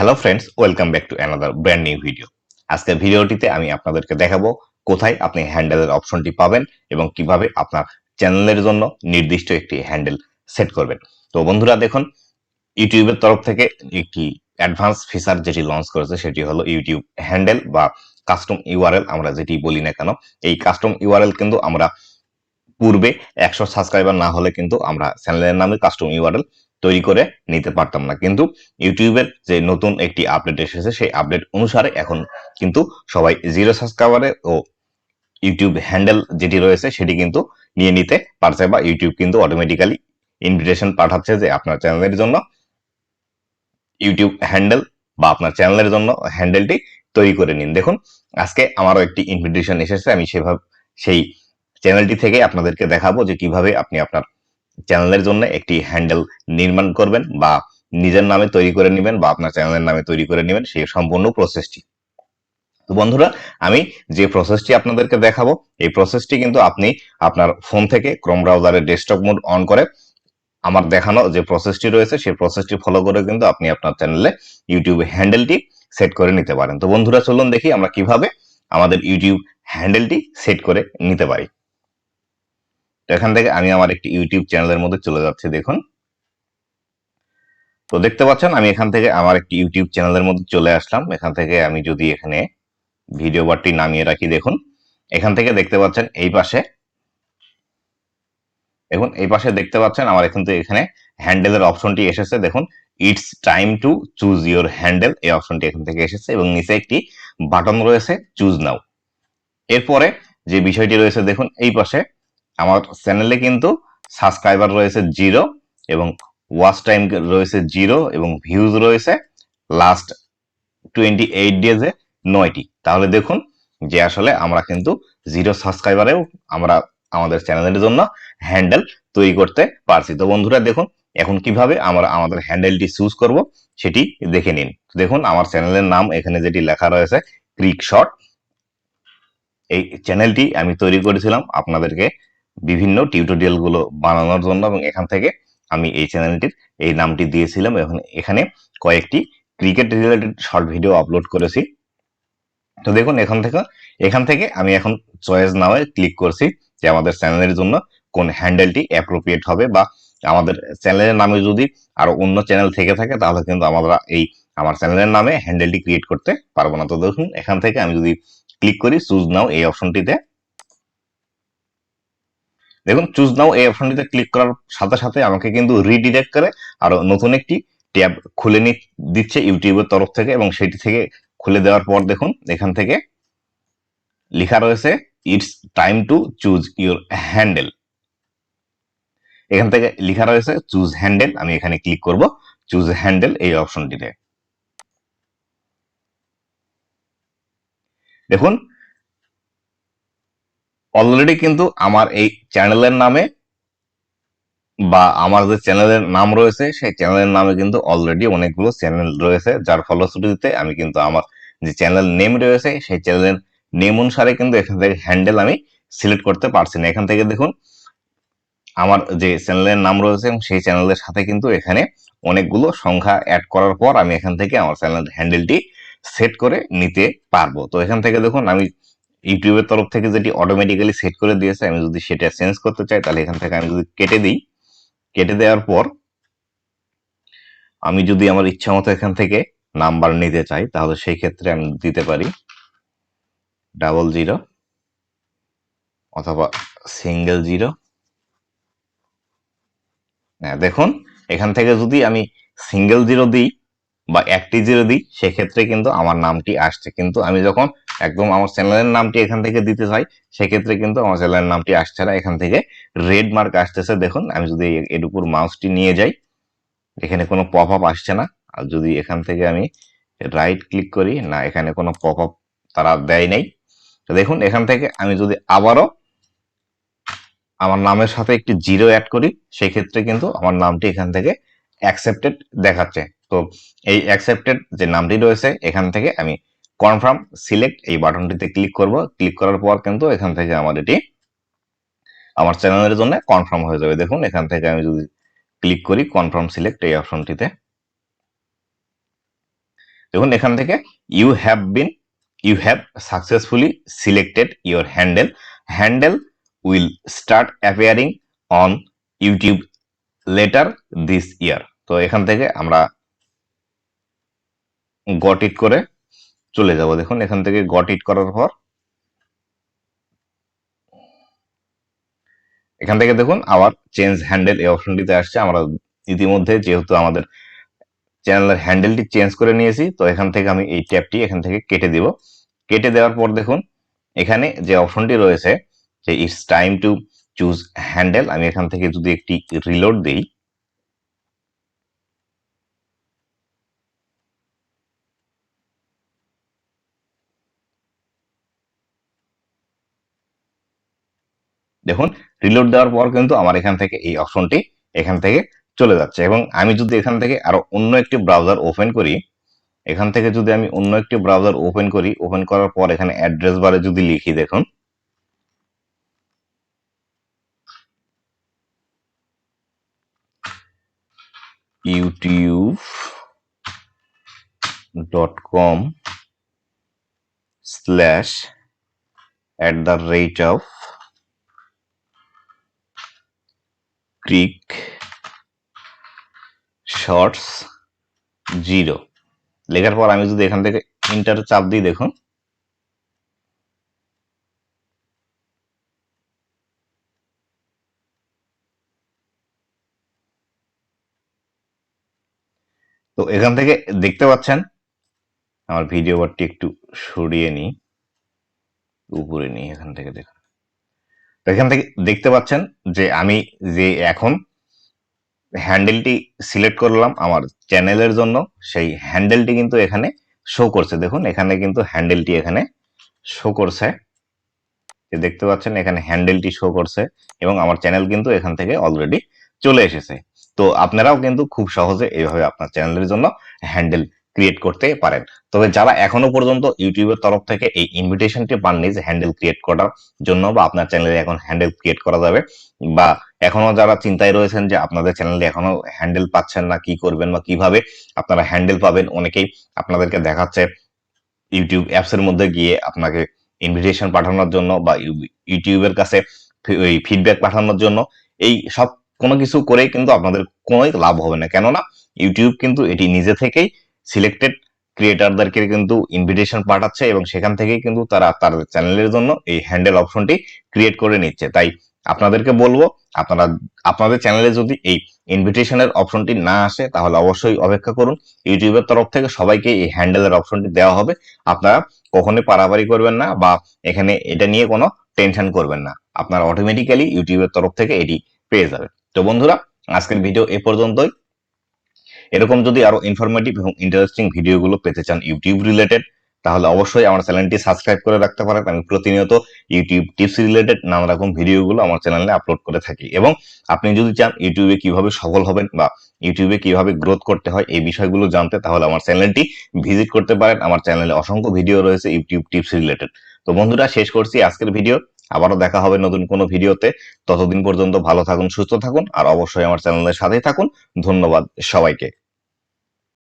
Hello friends, welcome back to another brand new video. আজকের ভিডিওটিতে আমি আপনাদেরকে দেখাবো কোথায় আপনি হ্যান্ডেলের অপশনটি পাবেন এবং কিভাবে আপনার চ্যানেলের জন্য নির্দিষ্ট একটি হ্যান্ডেল সেট করবেন। তো বন্ধুরা দেখুন, ইউটিউবের তরফ থেকে একটি অ্যাডভান্স ফিচার যেটি লঞ্চ করেছে সেটি হলো ইউটিউব হ্যান্ডেল বা কাস্টম ইউআরএল আমরা যেটি বলি না কেন। এই কাস্টম ইউআরএল কিন্তু আমরা পূর্বে 100 সাবস্ক্রাইবার না হলে কিন্তু আমরা চ্যানেলের নামে কাস্টম ইউআরএল তৈরি করে নিতে পারতাম না, কিন্তু ইউটিউবের যে নতুন একটি আপডেট এসেছে সেই আপডেট অনুসারে এখন কিন্তু সবাই 0 সাবস্ক্রাইবারে ও ইউটিউব হ্যান্ডেল যেটি রয়েছে সেটি কিন্তু নিয়ে নিতে পারছে, বা ইউটিউব কিন্তু অটোমেটিক্যালি ইনভিটেশন পাঠাচ্ছে যে আপনার চ্যানেলের জন্য ইউটিউব হ্যান্ডেল বা আপনার চ্যানেলের জন্য হ্যান্ডেলটি তৈরি করে নিন। দেখুন, আজকে আমারও একটি ইনভিটেশন এসেছে, আমি সেই চ্যানেলটি থেকে আপনাদেরকে দেখাবো যে কিভাবে আপনি আপনার চ্যানেলের জন্য একটি হ্যান্ডেল নির্মাণ করবেন বা নিজের নামে তৈরি করে নেবেন বা আপনার চ্যানেলের নামে তৈরি করে নেবেন, সেই সম্পূর্ণ প্রসেসটি। তো বন্ধুরা, আমি যে প্রসেসটি আপনাদেরকে দেখাবো এই প্রসেসটি কিন্তু আপনি আপনার ফোন থেকে ক্রোম ব্রাউজারের ডেস্কটপ মোড অন করে আমার দেখানো যে প্রসেসটি রয়েছে সেই প্রসেসটি ফলো করে কিন্তু আপনি আপনার চ্যানেলে ইউটিউব হ্যান্ডেলটি সেট করে নিতে পারেন। তো বন্ধুরা চলুন দেখি আমরা কিভাবে আমাদের ইউটিউব হ্যান্ডেলটি সেট করে নিতে পারি। তো এখান থেকে আমি আমার একটি ইউটিউব চ্যানেলের মধ্যে চলে যাচ্ছি। দেখুন, তো দেখতে পাচ্ছেন আমি এখান থেকে আমার একটি ইউটিউব চ্যানেলের মধ্যে চলে আসলাম। এখান থেকে আমি যদি এখানে ভিডিও বারটি নামিয়ে রাখি, দেখুন এখান থেকে দেখতে পাচ্ছেন এই পাশে দেখতে পাচ্ছেন আমার এখানে হ্যান্ডেলের অপশনটি এসেছে। দেখুন, it's time to choose your handle, এই অপশনটি এখান থেকে এসেছে এবং নিচে একটি বাটন রয়েছে চুজ নাও। এরপরে যে বিষয়টি রয়েছে, দেখুন এই পাশে আমার চ্যানেলে কিন্তু সাবস্ক্রাইবার রয়েছে 0 এবং ওয়াচ টাইম রয়েছে 0 এবং ভিউজ রয়েছে লাস্ট 28 ডেজে 9টি। তাহলে দেখুন যে আসলে আমরা কিন্তু 0 সাবস্ক্রাইবারেও আমরা আমাদের চ্যানেলের জন্য হ্যান্ডেল তৈরি করতে পারছি। তো বন্ধুরা দেখুন, এখন কিভাবে আমরা আমাদের হ্যান্ডেলটি চুজ করব সেটি দেখে নিন। দেখুন, আমার চ্যানেলের নাম এখানে যেটি লেখা রয়েছে ক্রিক শট, এই চ্যানেলটি আমি তৈরি করেছিলাম আপনাদেরকে বিভিন্ন টিউটোরিয়াল গুলো বানানোর জন্য, এবং এখান থেকে আমি এই চ্যানেলটির এই নামটি দিয়েছিলাম। এখানে কয়েকটি cricket related short video upload করেছি। তো দেখুন, এখান থেকে আমি এখন চয়েস নাও ক্লিক করছি যে আমাদের চ্যানেলের জন্য কোন হ্যান্ডেলটি অ্যাপ্রোপ্রিয়েট হবে, বা আমাদের চ্যানেলের নামে যদি আরো অন্য চ্যানেল থেকে থাকে তাহলে কিন্তু আমরা আমার চ্যানেলের নামে হ্যান্ডেলটি ক্রিয়েট করতে পারবো না। তো দেখুন, এখান থেকে আমি যদি ক্লিক করি চুজ নাও এই অপশনটিতে, দেখুন চুজ নাও এই অপশনটিতে ক্লিক করার সাথে সাথে আমাকে কিন্তু রিডিরেক্ট করে আরো নতুন একটি ট্যাব খুলে দিচ্ছে ইউটিউবের তরফ থেকে, এবং সেটি থেকে খুলে দেওয়ার পর দেখুন এখান থেকে লেখা রয়েছে it's time to choose your handle. এখান থেকে লেখা রয়েছে চুজ হ্যান্ডেল, আমি এখানে ক্লিক করব চুজ হ্যান্ডেল এই অপশনটিতে। দেখুন, অলরেডি কিন্তু আমার এই চ্যানেলের নামে বা আমার যে চ্যানেলের নাম রয়েছে সেই চ্যানেলের নামে কিন্তু অলরেডি অনেকগুলো চ্যানেল রয়েছে, যার ফলশ্রুতিতে আমি কিন্তু আমার যে চ্যানেল নেম রয়েছে সেই চ্যানেলের নেম অনুসারে কিন্তু এখান থেকে হ্যান্ডেল আমি সিলেক্ট করতে পারছি না। এখান থেকে দেখুন আমার যে চ্যানেলের নাম রয়েছে সেই চ্যানেলের সাথে কিন্তু এখানে অনেকগুলো সংখ্যা অ্যাড করার পর আমি এখান থেকে আমার চ্যানেল হ্যান্ডেলটি সেট করে নিতে পারবো। তো এখান থেকে দেখুন আমি ইউটিউবের তরফ থেকে যেটি অটোমেটিক্যালি সেট করে দিয়েছে, আমি যদি সেটা চেঞ্জ করতে চাই তাহলে এখান থেকে আমি যদি কেটে দিই, কেটে দেওয়ার পর আমি যদি আমার ইচ্ছা মতো এখান থেকে নাম্বার নিতে চাই তাহলে সেই ক্ষেত্রে আমি দিতে পারি 00 অথবা সিঙ্গেল 0। দেখুন, এখান থেকে যদি আমি সিঙ্গেল 0 দিই বা একটি 0 দিই সেক্ষেত্রে কিন্তু আমার নামটি আসছে, কিন্তু আমি যখন একদম আমার চ্যানেলের নামটি এখান থেকে দিতে চাই সেক্ষেত্রে কিন্তু আমার চ্যানেলের নামটি আসছে না, এখান থেকে রেড মার্ক আসতেছে। দেখুন, আমি যদি এর উপর মাউসটি নিয়ে যাই এখানে কোনো পপ আপ আসছে না, আর যদি এখান থেকে আমি রাইট ক্লিক করি না, এখানে কোনো পপ আপ তারা দেয় নাই। তো দেখুন, এখান থেকে আমি যদি আবারও আমার নামের সাথে একটি 0 অ্যাড করি সেক্ষেত্রে কিন্তু আমার নামটি এখান থেকে অ্যাকসেপ্টেড দেখাচ্ছে। তো এই অ্যাকসেপ্টেড যে নামটি রয়েছে এখান থেকে আমি কনফার্ম সিলেক্ট এই বাটনটিতে ক্লিক করব। ক্লিক করার পর কিন্তু এখান থেকে আমার চ্যানেলের জন্য কনফার্ম হয়ে যাবে। দেখুন, এখান থেকে আমি যদি ক্লিক করি কনফার্ম সিলেক্ট এই অপশনটিতে, দেখুন এখান থেকে you have successfully selected your handle will start appearing on YouTube later this year. তো এখান থেকে আমরা গট ইট করে চলে যাব। দেখুন এখান থেকে গট ইট করার পর এখান থেকে দেখুন আবার চেঞ্জ হ্যান্ডেল এই অপশনটিতে আসছে। আমরা ইতিমধ্যে যেহেতু আমাদের চ্যানেলের হ্যান্ডেলটি চেঞ্জ করে নিয়েছি, তো এখান থেকে আমি এই ট্যাবটি এখান থেকে কেটে দিব। কেটে দেওয়ার পর দেখুন এখানে যে অপশনটি রয়েছে যে it's time to choose handle, আমি এখান থেকে যদি একটি রিলোড দিই, দেখুন রিলোড দেওয়ার পর কিন্তু আমার এখান থেকে এই অপশনটি এখান থেকে চলে যাচ্ছে। এবং আমি যদি এখান থেকে আরো অন্য একটি ব্রাউজার ওপেন করি, এখান থেকে যদি আমি অন্য একটি ব্রাউজার ওপেন করি, ওপেন করার পর এখানে অ্যাড্রেস বারে যদি লিখি, দেখুন youtube.com/@ ক্রিক শর্টস 0 লেখার পর আমি যদি এখান থেকে ইন্টার চাপ দিই, দেখুন তো এখান থেকে দেখতে পাচ্ছেন আমার ভিডিও বারটি একটু সরিয়ে নিই, উপরে নিই, এখান থেকে দেখুন। তো এখান থেকে দেখতে পাচ্ছেন যে আমি যে এখন হ্যান্ডেলটি সিলেক্ট করলাম আমার চ্যানেলের জন্য, সেই হ্যান্ডেলটি কিন্তু এখানে শো করছে। দেখুন এখানে কিন্তু হ্যান্ডেলটি এখানে শো করছে, দেখতে পাচ্ছেন এখানে হ্যান্ডেলটি শো করছে এবং আমার চ্যানেল কিন্তু এখান থেকে অলরেডি চলে এসেছে। তো আপনারাও কিন্তু খুব সহজে এইভাবে আপনার চ্যানেলের জন্য হ্যান্ডেল ক্রিয়েট করতে পারেন। তবে যারা এখনো পর্যন্ত ইউটিউবের তরফ থেকে এই ইনভিটেশনটি পাননি যে হ্যান্ডেল ক্রিয়েট করার জন্য বা আপনার চ্যানেলে এখন হ্যান্ডেল ক্রিয়েট করা যাবে, বা এখনো যারা চিন্তায় রয়েছেন যে আপনাদের চ্যানেলে এখনো হ্যান্ডেল পাচ্ছেন না, কি করবেন বা কিভাবে আপনারা হ্যান্ডেল পাবেন, অনেকেই আপনাদেরকে দেখাচ্ছে ইউটিউব অ্যাপস এর মধ্যে গিয়ে আপনাকে ইনভিটেশন পাঠানোর জন্য বা ইউটিউবের কাছে ওই ফিডব্যাক পাঠানোর জন্য। এই সব কোনো কিছু করেই কিন্তু আপনাদের কোনোই লাভ হবে না, কেননা ইউটিউব কিন্তু এটি নিজে থেকেই সিলেক্টেড ক্রিয়েটারদেরকে কিন্তু ইনভিটেশন পাঠাচ্ছে এবং সেখান থেকেই কিন্তু তারা তার চ্যানেলের জন্য এই হ্যান্ডেল অপশনটি ক্রিয়েট করে নিচ্ছে। তাই আপনাদেরকে বলবো, আপনারা আপনাদের চ্যানেলে যদি এই ইনভিটেশনের অপশনটি না আসে তাহলে অবশ্যই অপেক্ষা করুন, ইউটিউবের তরফ থেকে সবাইকে এই হ্যান্ডেলের অপশনটি দেওয়া হবে। আপনারা কখনোই পারাপারি করবেন না বা এখানে এটা নিয়ে কোনো টেনশন করবেন না, আপনারা অটোমেটিক্যালি ইউটিউবের তরফ থেকে এটি পেয়ে যাবেন। তো বন্ধুরা, আজকের ভিডিও এ পর্যন্তই। এরকম যদি আরো ইনফরমেটিভ এবং ইন্টারেস্টিং ভিডিওগুলো পেতে চান ইউটিউব রিলেটেড, তাহলে অবশ্যই আমার চ্যানেলটি সাবস্ক্রাইব করে রাখতে পারেন। আমি প্রতিনিয়ত ইউটিউব টিপস রিলেটেড নানা রকম ভিডিওগুলো আমার চ্যানেলে আপলোড করে থাকি। এবং আপনি যদি চান ইউটিউবে কিভাবে সফল হবেন বা ইউটিউবে কিভাবে গ্রোথ করতে হয় এই বিষয়গুলো জানতে, তাহলে আমার চ্যানেলটি ভিজিট করতে পারেন। আমার চ্যানেলে অসংখ্য ভিডিও রয়েছে ইউটিউব টিপস রিলেটেড। তো বন্ধুরা, শেষ করছি আজকের ভিডিও। আবারও দেখা হবে নতুন কোনো ভিডিওতে। ততদিন পর্যন্ত ভালো থাকুন, সুস্থ থাকুন আর অবশ্যই আমার চ্যানেলের সাথেই থাকুন। ধন্যবাদ সবাইকে।